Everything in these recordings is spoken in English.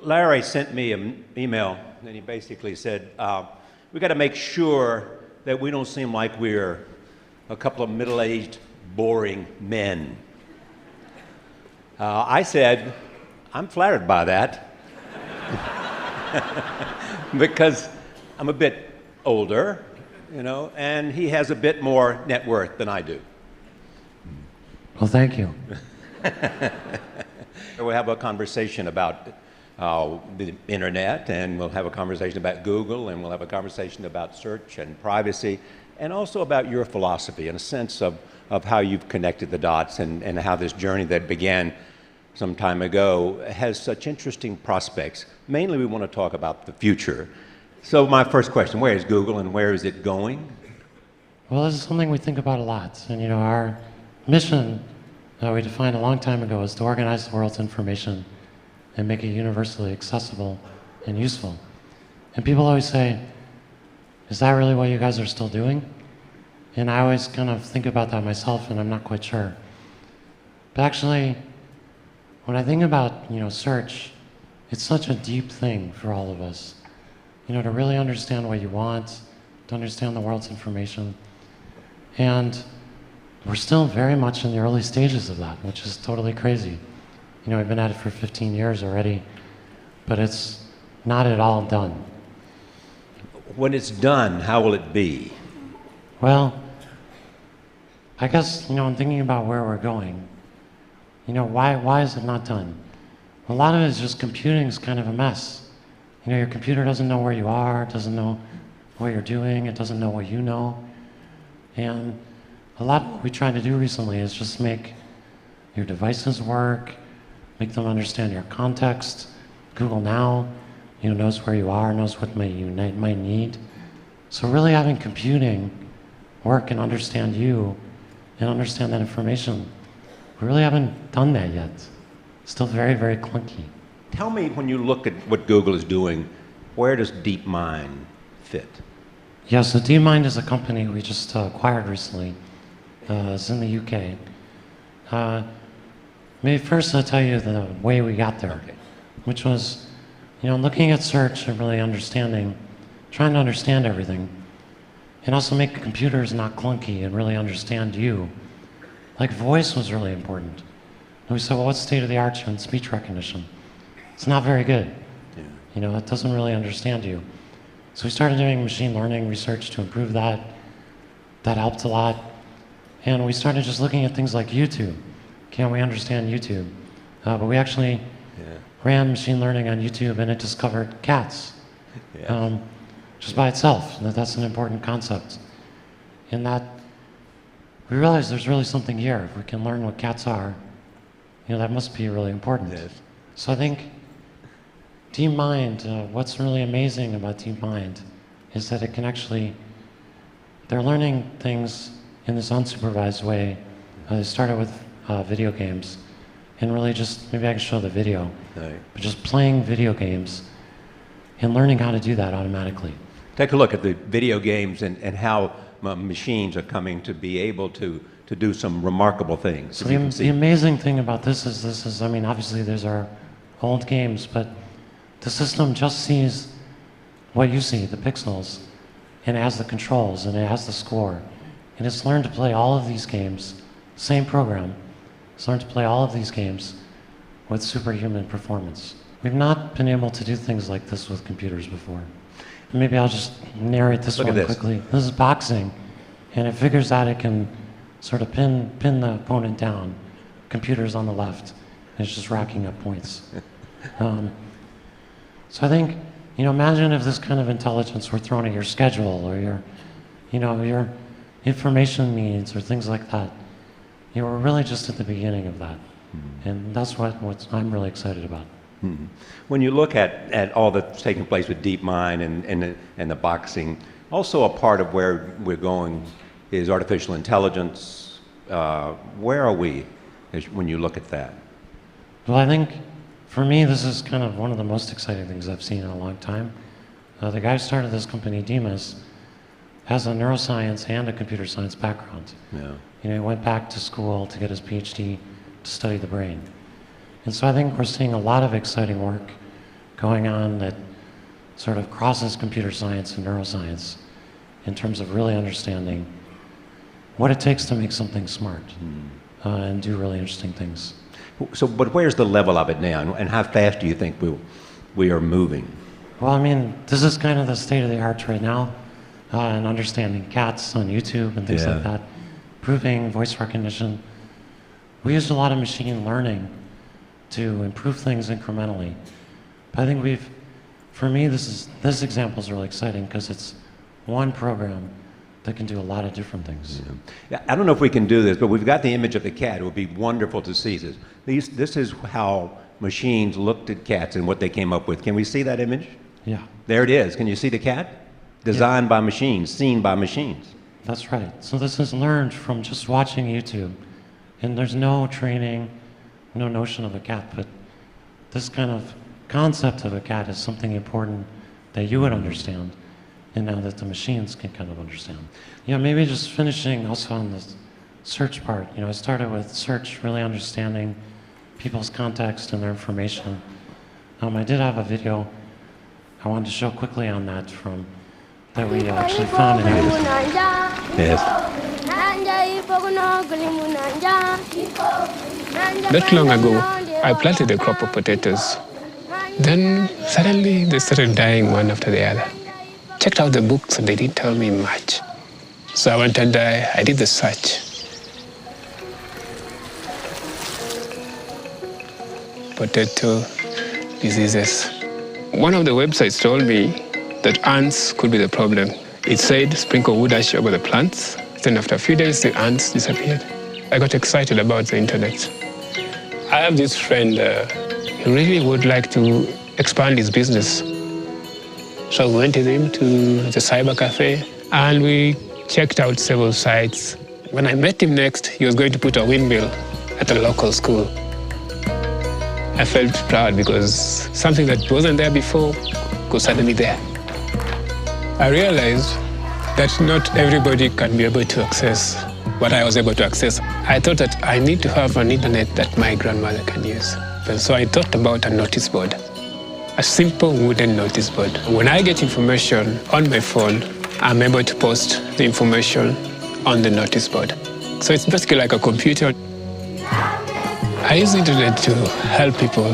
Larry sent me an email, and he basically said, we got to make sure that we don't seem like we're a couple of middle-aged, boring men. I said, I'm flattered by that, because I'm a bit older, and he has a bit more net worth than I do. Well, thank you. We'll have a conversation about the internet, and we'll have a conversation about Google, and we'll have a conversation about search and privacy, and also about your philosophy and a sense of how you've connected the dots and how this journey that began some time ago has such interesting prospects. Mainly, we want to talk about the future. So my first question, where is Google and where is it going? Well, this is something we think about a lot. And our mission that we defined a long time ago is to organize the world's information and make it universally accessible and useful. And people always say, is that really what you guys are still doing? And I always kind of think about that myself, and I'm not quite sure. But actually, when I think about search, it's such a deep thing for all of us. To really understand what you want, to understand the world's information. And we're still very much in the early stages of that, which is totally crazy. We've been at it for 15 years already, but it's not at all done. When it's done, how will it be? Well, I guess, I'm thinking about where we're going. Why is it not done? A lot of it is just computing is kind of a mess. Your computer doesn't know where you are, it doesn't know what you're doing, it doesn't know what you know. And a lot of what we tried to do recently is just make your devices work, make them understand your context. Google Now, knows where you are, knows what you might need. So really having computing work and understand you and understand that information, we really haven't done that yet. Still very, very clunky. Tell me, when you look at what Google is doing, where does DeepMind fit? Yeah, so DeepMind is a company we just acquired recently. It's in the UK. Maybe first I'll tell you the way we got there, okay. Which was, looking at search and really trying to understand everything, and also make computers not clunky and really understand you. Like voice was really important. And we said, well, what's state of the art in speech recognition? It's not very good. Yeah. It doesn't really understand you. So we started doing machine learning research to improve that. That helped a lot. And we started just looking at things like YouTube. Can we understand YouTube? But we actually ran machine learning on YouTube, and it discovered cats. Yeah. Just by itself. That's an important concept. In that we realized there's really something here. If we can learn what cats are, that must be really important. Yes. So I think DeepMind, what's really amazing about DeepMind is that it can they're learning things in this unsupervised way. They started with video games, and really maybe I can show the video, right. But just playing video games and learning how to do that automatically. Take a look at the video games and how machines are coming to be able to do some remarkable things. So the amazing thing about this is, obviously there's our old games, but the system just sees what you see, the pixels, and it has the controls, and it has the score. And it's learned to play all of these games, same program, it's learned to play all of these games with superhuman performance. We've not been able to do things like this with computers before. Maybe I'll just narrate this one quickly. This is boxing, and it figures out it can sort of pin the opponent down. Computer's on the left, and it's just racking up points. So I think, imagine if this kind of intelligence were thrown at your schedule or your information needs or things like that. We're really just at the beginning of that. Mm-hmm. And that's what I'm really excited about. Mm-hmm. When you look at all that's taking place with DeepMind and the boxing, also a part of where we're going is artificial intelligence. Where are we when you look at that? Well, I think for me, this is kind of one of the most exciting things I've seen in a long time. The guy who started this company, Demas, has a neuroscience and a computer science background. Yeah. He went back to school to get his PhD to study the brain. And so I think we're seeing a lot of exciting work going on that sort of crosses computer science and neuroscience in terms of really understanding what it takes to make something smart and do really interesting things. So, but where's the level of it now, and how fast do you think we are moving? Well, I mean, this is kind of the state of the art right now, and understanding cats on YouTube and things like that, improving voice recognition. We used a lot of machine learning to improve things incrementally. But I think for me, this example is really exciting because it's one program that can do a lot of different things. Yeah, I don't know if we can do this, but we've got the image of the cat. It would be wonderful to see this. This is how machines looked at cats and what they came up with. Can we see that image? Yeah. There it is. Can you see the cat? Designed by machines, seen by machines. That's right. So this is learned from just watching YouTube. And there's no training, no notion of a cat, but this kind of concept of a cat is something important that you would understand, and now that the machines can kind of understand. Yeah, maybe just finishing also on the search part. You know, I started with search, really understanding people's context and their information. I did have a video I wanted to show quickly on that that we actually found in YouTube. Yes. Not long ago, I planted a crop of potatoes. Then suddenly they started dying one after the other. Checked out the books and they didn't tell me much. So I went and I did the search. Potato diseases. One of the websites told me that ants could be the problem. It said sprinkle wood ash over the plants. Then after a few days, the ants disappeared. I got excited about the internet. I have this friend, he really would like to expand his business. So we went with him to the cyber cafe and we checked out several sites. When I met him next, he was going to put a windmill at a local school. I felt proud because something that wasn't there before was suddenly there. I realized that not everybody can be able to access what I was able to access. I thought that I need to have an internet that my grandmother can use. And so I thought about a notice board, a simple wooden notice board. When I get information on my phone, I'm able to post the information on the notice board. So it's basically like a computer. I use the internet to help people.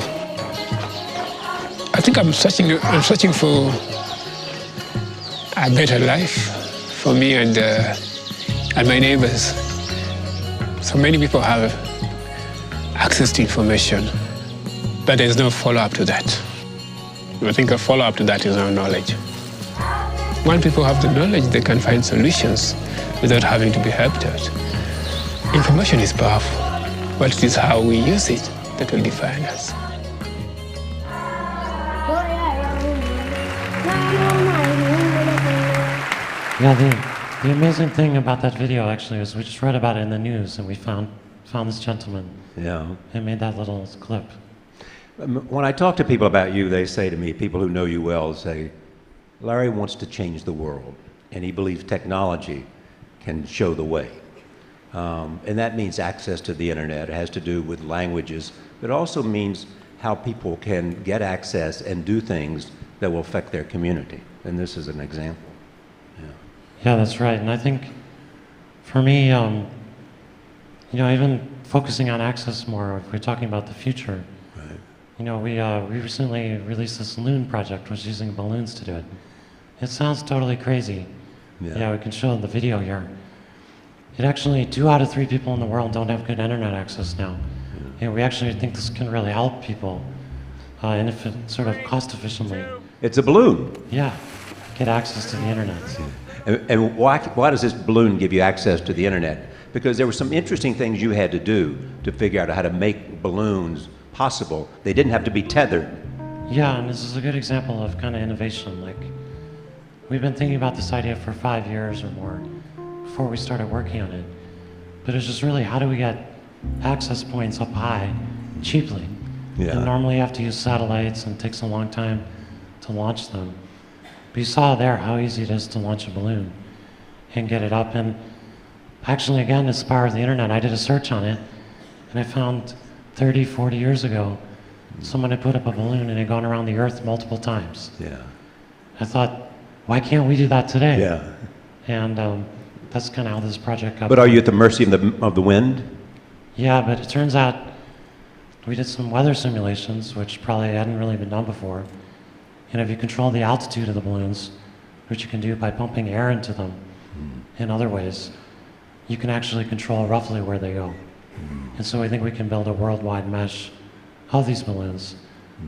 I think I'm searching for a better life for me and my neighbors. So many people have access to information, but there's no follow-up to that. I think a follow-up to that is our knowledge. When people have the knowledge, they can find solutions without having to be helped out. Information is powerful, but it is how we use it that will define us. Yeah, the amazing thing about that video actually is we just read about it in the news and we found this gentleman and made that little clip. When I talk to people about you, they say to me, people who know you well say, Larry wants to change the world, and he believes technology can show the way. And that means access to the internet. It has to do with languages, but it also means how people can get access and do things that will affect their community. And this is an example. Yeah, that's right. And I think for me, even focusing on access more, if we're talking about the future, we recently released this loon project, which is using balloons to do it. It sounds totally crazy. Yeah, we can show the video here. It actually, 2 out of 3 people in the world don't have good internet access now. And we actually think this can really help people, and if it sort of cost efficiently. It's a balloon. Yeah, get access to the internet. And why does this balloon give you access to the internet? Because there were some interesting things you had to do to figure out how to make balloons possible. They didn't have to be tethered. Yeah, and this is a good example of kind of innovation. Like, we've been thinking about this idea for 5 years or more before we started working on it. But it's just really, how do we get access points up high cheaply? Yeah. And normally you have to use satellites and it takes a long time to launch them. But you saw there how easy it is to launch a balloon and get it up. And actually, again, it's the power of the internet. I did a search on it, and I found 30, 40 years ago, someone had put up a balloon and had gone around the Earth multiple times. Yeah. I thought, why can't we do that today? Yeah. And that's kind of how this project got But are born. you at the mercy of the wind? Yeah, but it turns out we did some weather simulations, which probably hadn't really been done before. And if you control the altitude of the balloons, which you can do by pumping air into them in other ways, you can actually control roughly where they go. And so I think we can build a worldwide mesh of these balloons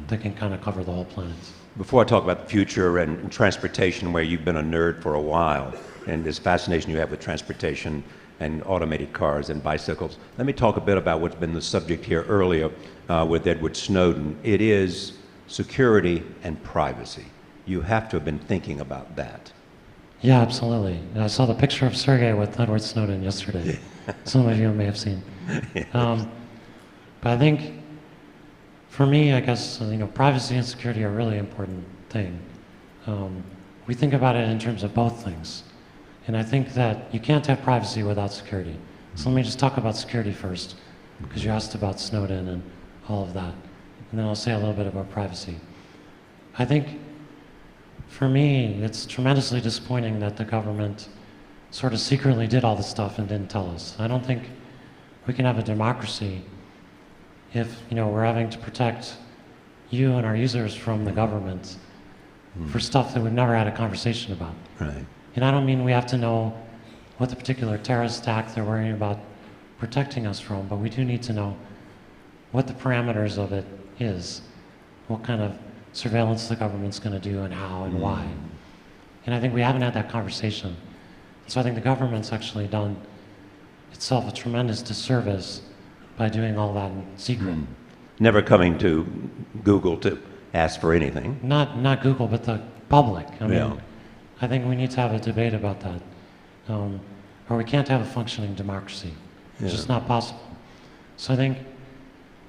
that can kind of cover the whole planet. Before I talk about the future and transportation, where you've been a nerd for a while, and this fascination you have with transportation and automated cars and bicycles, let me talk a bit about what's been the subject here earlier with Edward Snowden. It is security and privacy. You have to have been thinking about that. Yeah, absolutely. And I saw the picture of Sergey with Edward Snowden yesterday. Some of you may have seen. But I think, for me, I guess, privacy and security are a really important thing. We think about it in terms of both things. And I think that you can't have privacy without security. So let me just talk about security first, because you asked about Snowden and all of that. And then I'll say a little bit about privacy. I think, for me, it's tremendously disappointing that the government sort of secretly did all this stuff and didn't tell us. I don't think we can have a democracy if we're having to protect you and our users from the government for stuff that we've never had a conversation about. Right. And I don't mean we have to know what the particular terrorist act they're worrying about protecting us from, but we do need to know what the parameters of it is, what kind of surveillance the government's going to do and how and why. And I think we haven't had that conversation. So I think the government's actually done itself a tremendous disservice by doing all that in secret. Never coming to Google to ask for anything. Not Google, but the public. I mean, Yeah. I think we need to have a debate about that. Or we can't have a functioning democracy. It's just not possible. So I think,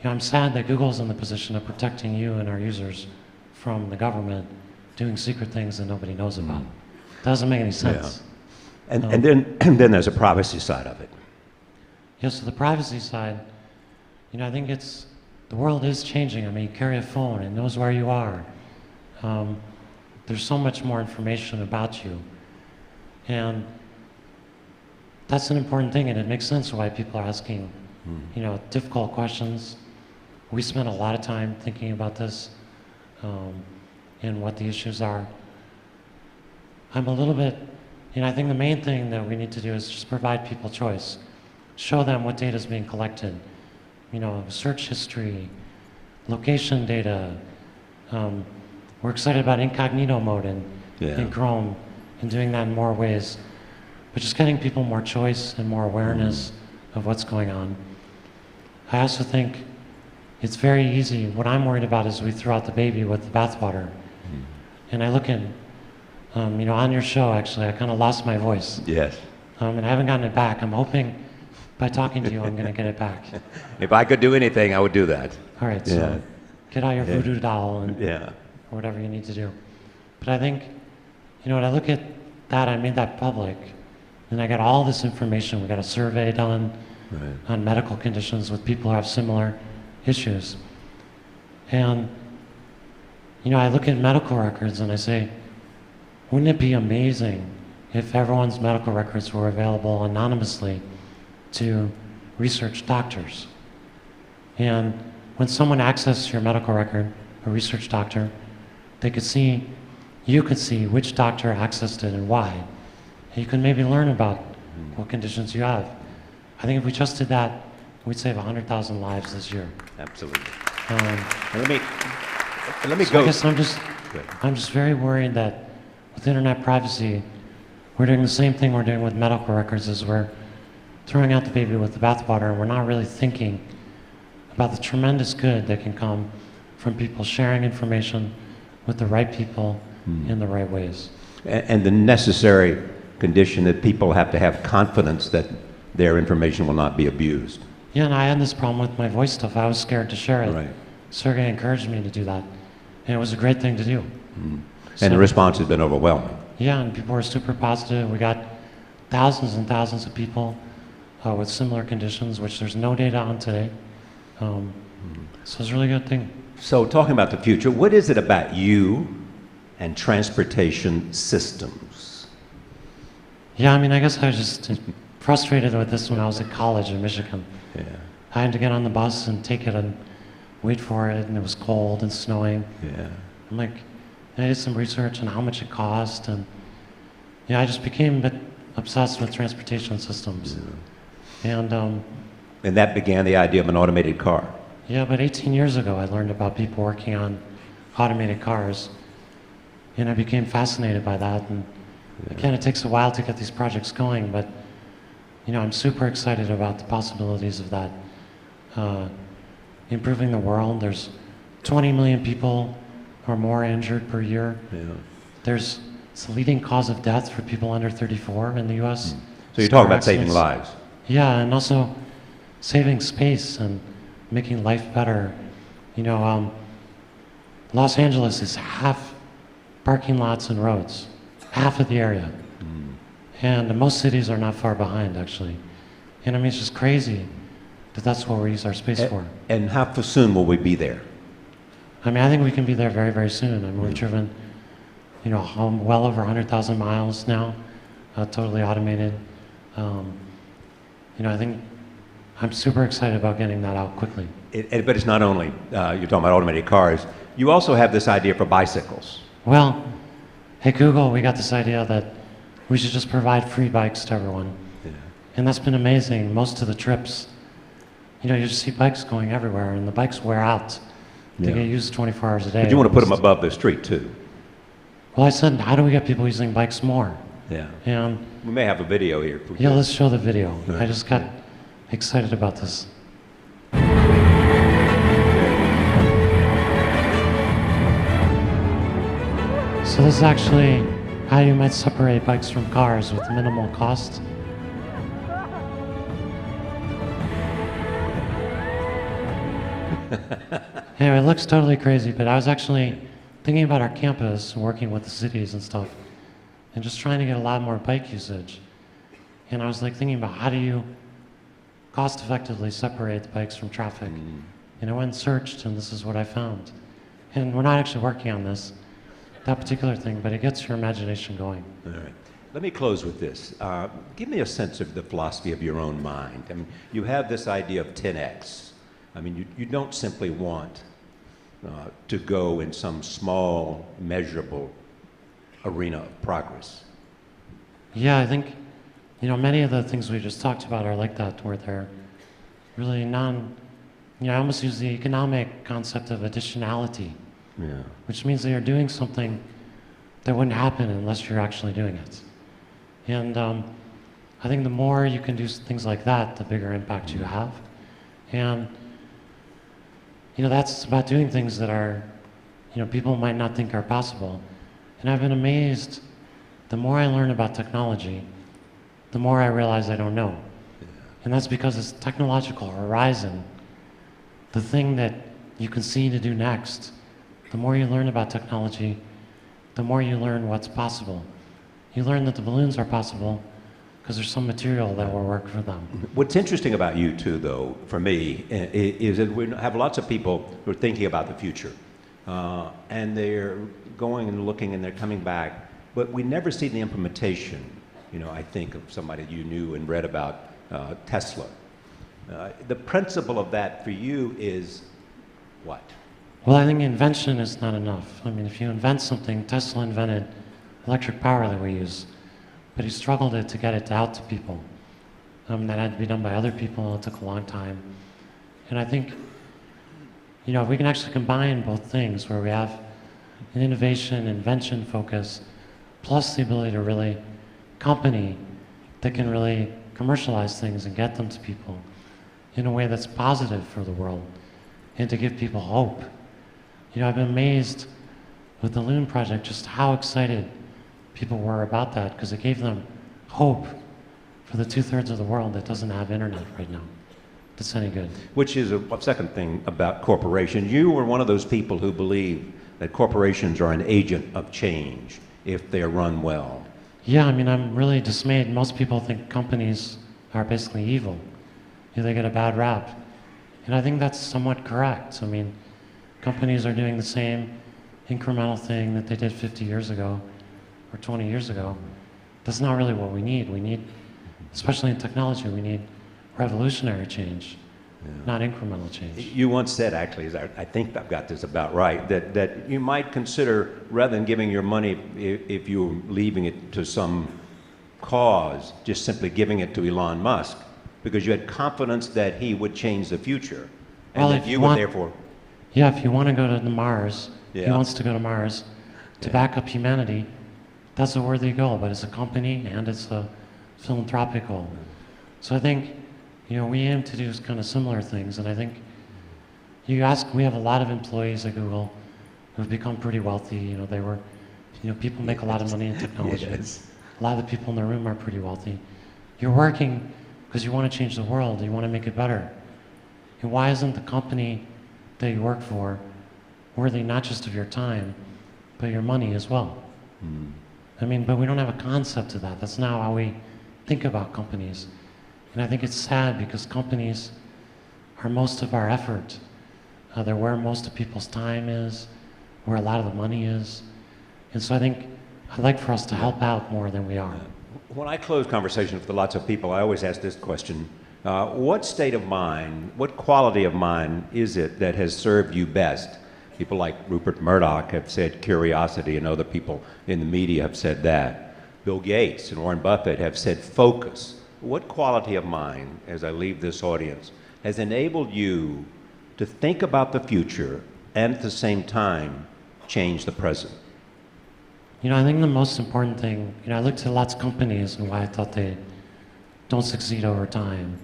I'm sad that Google's in the position of protecting you and our users from the government doing secret things that nobody knows about. Doesn't make any sense. And then there's a privacy side of it. Yeah, so the privacy side, I think the world is changing. I mean, you carry a phone, it knows where you are. There's so much more information about you. And that's an important thing, and it makes sense why people are asking, difficult questions. We spend a lot of time thinking about this and what the issues are. I'm a little bit, I think the main thing that we need to do is just provide people choice. Show them what data is being collected. Search history, location data. We're excited about incognito mode in Chrome and doing that in more ways. But just getting people more choice and more awareness of what's going on. I also think it's very easy. What I'm worried about is we throw out the baby with the bathwater. And I look at, on your show, actually, I kind of lost my voice. Yes. And I haven't gotten it back. I'm hoping by talking to you, I'm going to get it back. If I could do anything, I would do that. All right, so get out your voodoo doll and Yeah. or whatever you need to do. But I think, when I look at that, I made that public, and I got all this information. We got a survey done on medical conditions with people who have similar issues. And, I look at medical records and I say, wouldn't it be amazing if everyone's medical records were available anonymously to research doctors? And when someone accesses your medical record, a research doctor, you could see which doctor accessed it and why. And you could maybe learn about what conditions you have. I think if we just did that, we'd save 100,000 lives this year. Absolutely. Let me So go. I guess I'm just very worried that with internet privacy, we're doing the same thing we're doing with medical records, is we're throwing out the baby with the bathwater, and we're not really thinking about the tremendous good that can come from people sharing information with the right people in the right ways. And the necessary condition that people have to have confidence that their information will not be abused. Yeah, and I had this problem with my voice stuff. I was scared to share it. Right. Sergey encouraged me to do that, and it was a great thing to do. And the response has been overwhelming. Yeah, and people were super positive. We got thousands and thousands of people with similar conditions, which there's no data on today. So it's a really good thing. So talking about the future, what is it about you and transportation systems? Yeah, I mean, I guess I was just frustrated with this when I was at college in Michigan. Yeah, I had to get on the bus and take it and wait for it, and it was cold and snowing. yeah. I'm like, I did some research on how much it cost, and yeah, I just became a bit obsessed with transportation systems. And And that began the idea of an automated car. yeah, but 18 years ago, I learned about people working on automated cars, and I became fascinated by that. And again, it takes a while to get these projects going, but you know, I'm super excited about the possibilities of that improving the world. There's 20 million people or more injured per year. Yeah. It's the leading cause of death for people under 34 in the U.S. So you're talking about saving lives. Yeah, and also saving space and making life better. You know, Los Angeles is half parking lots and roads, half of the area. And most cities are not far behind, actually. And I mean, it's just crazy that that's what we use our space for. And how soon will we be there? I mean, I think we can be there very, very soon. I mean, we've driven, you know, well over 100,000 miles now, totally automated. You know, I think I'm super excited about getting that out quickly. But it's not only, you're talking about automated cars, you also have this idea for bicycles. Well, at Google, we got this idea that we should just provide free bikes to everyone. Yeah. And that's been amazing. Most of the trips, you know, you just see bikes going everywhere, and the bikes wear out. They get used 24 hours a day. But you want to put them above the street, too. Well, I said, how do we get people using bikes more? Yeah. And We may have a video here. yeah, let's show the video. Right. I just got excited about this. So this is actually how you might separate bikes from cars with minimal cost. Anyway, it looks totally crazy, but I was actually thinking about our campus, working with the cities and stuff, and just trying to get a lot more bike usage. And I was like thinking about how do you cost effectively separate the bikes from traffic. And I went and searched, and this is what I found. And we're not actually working on this, that particular thing, but it gets your imagination going. All right. Let me close with this. Give me a sense of the philosophy of your own mind. I mean, you have this idea of 10x. I mean, you don't simply want to go in some small, measurable arena of progress. Yeah, I think, you know, many of the things we just talked about are like that, where they're really you know, I almost use the economic concept of additionality, Yeah. which means that you're doing something that wouldn't happen unless you're actually doing it. And I think the more you can do things like that, the bigger impact you have. And, you know, that's about doing things that are, you know, people might not think are possible. And I've been amazed, the more I learn about technology, the more I realize I don't know. And that's because it's technological horizon, the thing that you can see to do next. The more you learn about technology, the more you learn what's possible. You learn that the balloons are possible because there's some material that will work for them. What's interesting about you too, though, for me, is that we have lots of people who are thinking about the future. And they're going and looking and they're coming back, but we never see the implementation. You know, I think of somebody you knew and read about, Tesla. The principle of that for you is what? Well, I think invention is not enough. I mean, if you invent something, Tesla invented electric power that we use, but he struggled to get it out to people. That had to be done by other people, it took a long time. And I think, you know, if we can actually combine both things, where we have an innovation, invention focus, plus the ability to really company that can really commercialize things and get them to people in a way that's positive for the world and to give people hope. You know, I've been amazed with the Loon project just how excited people were about that, because it gave them hope for the 2/3 of the world that doesn't have internet right now that's any good. Which is a second thing about corporations. You were one of those people who believe that corporations are an agent of change if they're run well. Yeah, I mean, I'm really dismayed. Most people think companies are basically evil. You know, they get a bad rap. And I think that's somewhat correct. I mean, companies are doing the same incremental thing that they did 50 years ago or 20 years ago. That's not really what we need. We need, especially in technology, we need revolutionary change, not incremental change. You once said, actually, I think I've got this about right, that you might consider, rather than giving your money, if you were leaving it to some cause, just simply giving it to Elon Musk, because you had confidence that he would change the future, and Well, that you would therefore... Yeah, if you want to go to Mars, he Yeah. wants to go to Mars to back up humanity, that's a worthy goal, but it's a company and it's a philanthropic goal. So I think, we aim to do kind of similar things, and I think we have a lot of employees at Google who've become pretty wealthy. People make a lot of money in technology. Yes. A lot of the people in the room are pretty wealthy. You're working because you want to change the world, you want to make it better. And why isn't the company that you work for worthy not just of your time, but your money as well? But we don't have a concept of that. That's not how we think about companies. And I think it's sad because companies are most of our effort. They're where most of people's time is, where a lot of the money is. And so I think I'd like for us to help out more than we are. When I close conversations with lots of people, I always ask this question. What state of mind, what quality of mind is it that has served you best? People like Rupert Murdoch have said curiosity, and other people in the media have said that. Bill Gates and Warren Buffett have said focus. What quality of mind, as I leave this audience, has enabled you to think about the future and at the same time change the present? I think the most important thing, I looked at lots of companies and why I thought they don't succeed over time.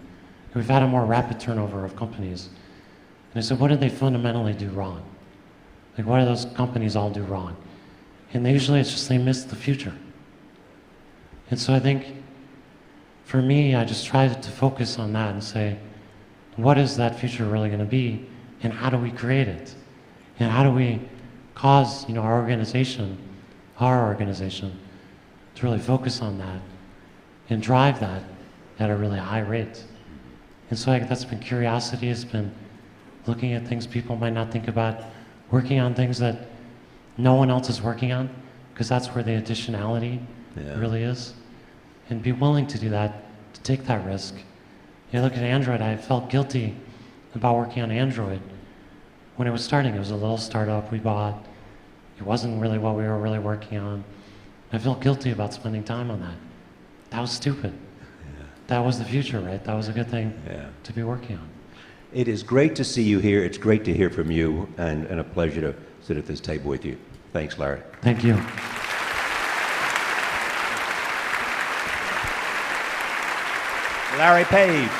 We've had a more rapid turnover of companies. And I said, what did they fundamentally do wrong? Like, what do those companies all do wrong? And usually it's just they miss the future. And so I think, for me, I just tried to focus on that and say, what is that future really going to be? And how do we create it? And how do we cause, our organization to really focus on that and drive that at a really high rate? And so that's been curiosity. It's been looking at things people might not think about, working on things that no one else is working on, because that's where the additionality really is. And be willing to do that, to take that risk. Look at Android. I felt guilty about working on Android. When it was starting, it was a little startup we bought. It wasn't really what we were really working on. I felt guilty about spending time on that. That was stupid. That was the future, right? That was a good thing to be working on. It is great to see you here. It's great to hear from you, and a pleasure to sit at this table with you. Thanks, Larry. Thank you. Larry Page.